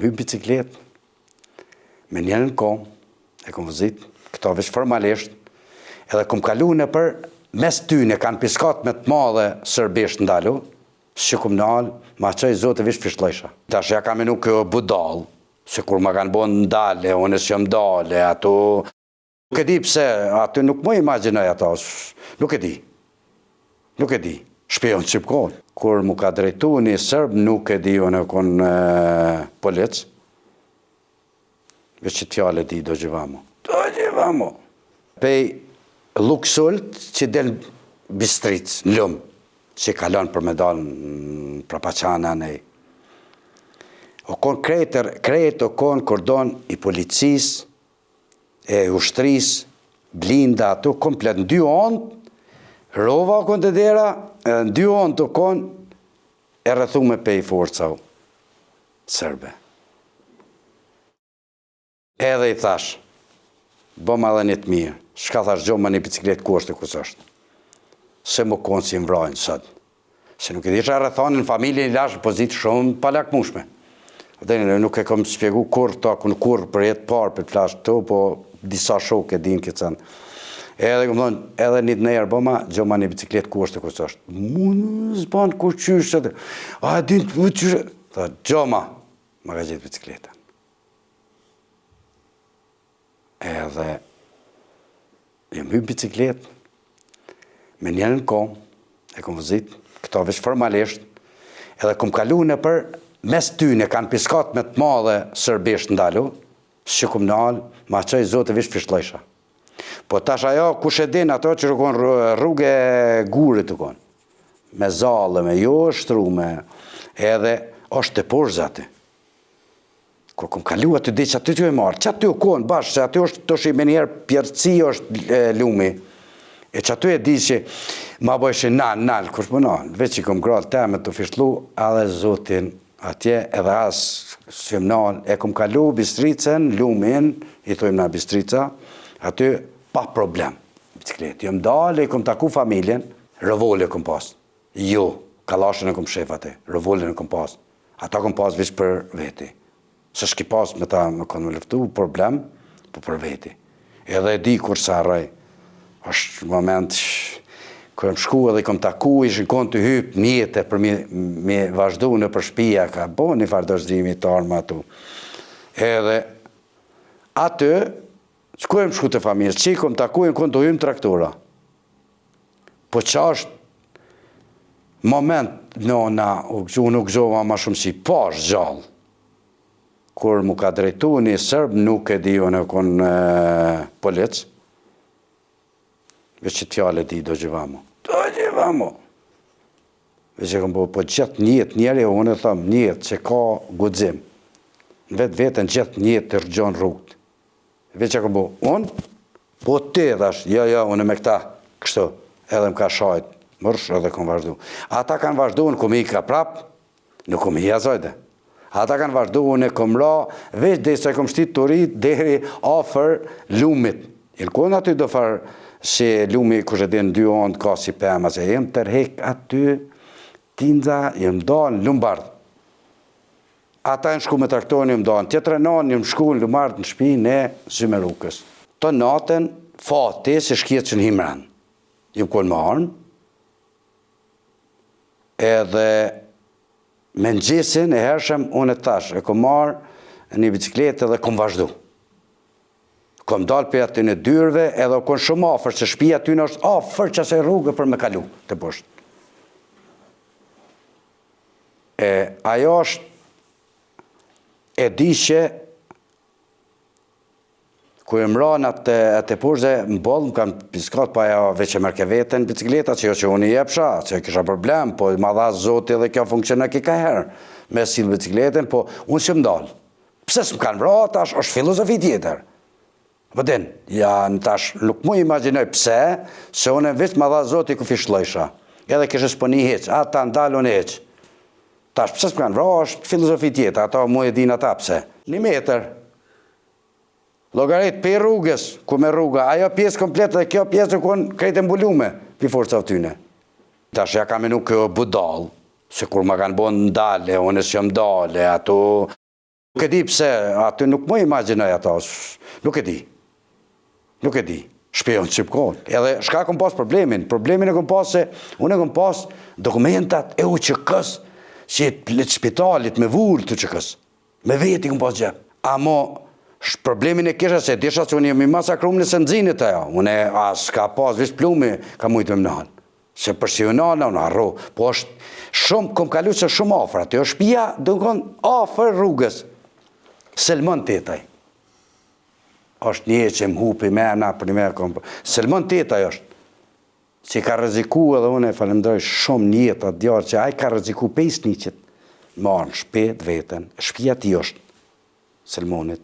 hypë biciklet, me njerën në kom, e kom vëzit, këto veç formalisht, edhe kom kalu në për mes tyne, kanë piskat me të madhe sërbisht ndalu, që kom në alë, ma qëj zote veç fishtlejsha. Tash ja kam menu kjo budal, se kur ma kanë bon ndale, unë s'jo mdale, ato... Nuk e di pse, ato nuk më imaginoj ato, nuk e di. Nuk e di, shpion qipkon. Kur mu ka drejtu një sërb, nuk e di unë e kon polic. Veç që t'jale di do gjivamo. Do gjivamo. Pej luksult që del bistric, në lumë, që kalon për me dalë në prapaqana nej. O kon krejt o kon kordon i policis, e ushtris, blinda ato, komplet në dy onë, rova o kon të dera, në dy onë të kon, e rëthume pe i forca o, sërbe. Edhe i thash, boma dhe një të mirë, shka thash gjo më një biciklet kushtë kus është. Se më konë si më vrajnë sot. Se nuk e di që rëthonin në familje i lashë pozitë shumë palakmushme. Nuk e kom spjegu kur ta, kur për jetë parë për flasht të, po disa shok e din këtë cënë. Edhe kom thonë, edhe një të nejërë bëma, gjo ma një biciklet kushtë kus është. Munë zbanë kur qyshë, a din të qyshë. Tha, gjo ma ka gjithë bicikletën. Edhe, jem hypë bicikletë, me njerën në kom, e kom vëzit, këto veç formalisht, edhe kom kalu në për mes tyne, kanë piskat me të madhe sërbisht ndalu, që kom në alë, ma qëj zote veç fishtlejsha. Po tash ajo, kush e din ato që rukon rrugë e gurit të kon, me zale, me jo shtrume, edhe është të porzati. Kur kom kalu aty di që aty të e marë, që aty u konë bashkë, që aty është të shi me njerë pjerëci është lumi, e që aty e di që ma bojshë nalë, kush më nalë, veç që kom grallë teme të fishtlu, edhe zotin atje, edhe asë s'fim nalë, e kom kalu bistricën, lumin, i thujmë na bistrica, aty pa problem, bicikletë. Jëm dalë, i kom taku familjen, rëvolle kom pas. Jo, kalashën e kom shef aty, rëvollën e kom pas. Ata kom pas veç për veti. Se shki pas me ta me konë me lëftu, problem, po për veti. Edhe e di kur sa rrej, është moment kër më shku edhe i kom taku, ishën konë të hypë njete për me vazhdu në për shpia, ka bo një farë dërzimi të arma atu. Edhe aty, që ku e më shku të familjes, që i kom taku, i konë të hymë traktora. Po që është moment nëna, unë u gëzova ma shumë si pash gjallë. Kur mu ka drejtu një sërb, nuk e di unë e konë policë, veç që t'jale di do gjivamo. Do gjivamo. Veç që kom po gjithë njët njeri, unë e thëmë njët që ka gudzim. Në vetë vetën gjithë njët të rëgjon rrugët. Veç që kom unë, po ti dhash, jo, unë me këta, kështu, edhe më ka shajt, mërsh edhe kom vazhdu. Ata kanë vazhdu, unë kom i ka prap, nuk kom i jazojde. Ata kanë vazhdu, unë e kom ra, veç dhe se kom shtit të rrit, deri afer lumit. Ilë konë aty do farë, se lumi kështë edhe në dy onë ka si pëma, se jem tërhek aty, tinza, jem dalë në Lumbardh. Ata në shku me traktorin, jem dalë në tjetër e nanë, jem shku në Lumbardh në shpi në Zymerukës. Të natën, fati se shkjetë që në Himran. Jem konë më armë, edhe me në gjesin e hershëm, unë e tash, e kom marë një bicikletë edhe kom vazhdu. Kom dalë për aty në dyrve, edhe o konë shumë afer, që shpia aty në është afer që se rrugë për me kalu të poshtë. Ajo është, e di që, ku e mranë atë poshtë, më bollë, më kanë piskat, pa ajo veç e mërke vetën bicikleta, që jo që unë i jepsha, që kisha problem, po ma dha zoti edhe kjo funksiona kika herë, me silë bicikletën, po unë që më dalë. Pse s'më kanë mra, tash është filozofi tjetër. Po din, ja në tash nuk mu imaginoj pse, se unë e veç ma dha zoti ku fishtlojsha. Edhe kështë s'po një heq, ata ndalë unë heq. Tash pse s'më kanë vra, është filozofi tjetër, ata mu e din ata pse. 1 metër. Logarit për rrugës, ku me rruga, ajo pjesë komplet dhe kjo pjesë ku në krejtë mbulume, për forca të tyne. Tash ja kam menu kjo budal, se kur ma kanë bo ndale, unë s'jom dale, ato Nuk e di pse, aty nuk më imagjinoj ato, nuk e di. Nuk e di. Shpejon që kohën. Edhe shka kom pas problemin e kom pas se unë e kom pas dokumentat e UÇK-s që të shpitalit me vull të UÇK-s. Me veti kom pas gjep. Amo problemin e kisha se disha që unë jemi masakrum nëse nëzinit ajo. Unë as ka pas vish plumi ka mujtë me mënanë. Se përsi u nana unë arro. Po është shumë, kom kalu që shumë afër. Aty është shpia dënkon afër rrugës. Selmon Tetaj. Është një që më hupi mena për një me kom. Selmon Tetaj është. Që ka rreziku edhe unë e falemdoj shumë një jetë atë djarë që aj ka rreziku 5-1 marë në shpet vetën. Shpia ti është Selmonit.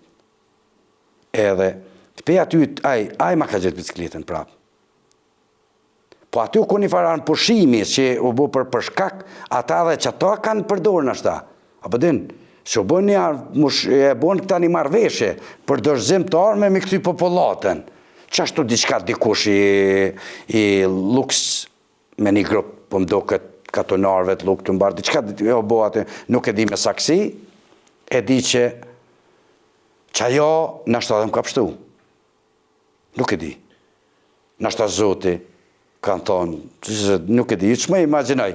Edhe pe aty aj ma ka gjithë bicikletën prapë. Po aty ku një faran pushimi që u bu për shkak, ata dhe që ata kanë përdorë në ashta. Apo din, që e bon këta një marveshe për dërzim të arme me këty popullatën. Që ashtu diçka dikush i luks me një grup, po mdo këtë katonarve të luk të mbarë, diçka o bo atë, nuk e di me saksi, e di që ajo në ashtu dhe më ka pështu. Nuk e di. Në ashtu zoti, kanë thonë, nuk e di, që më imaginoj.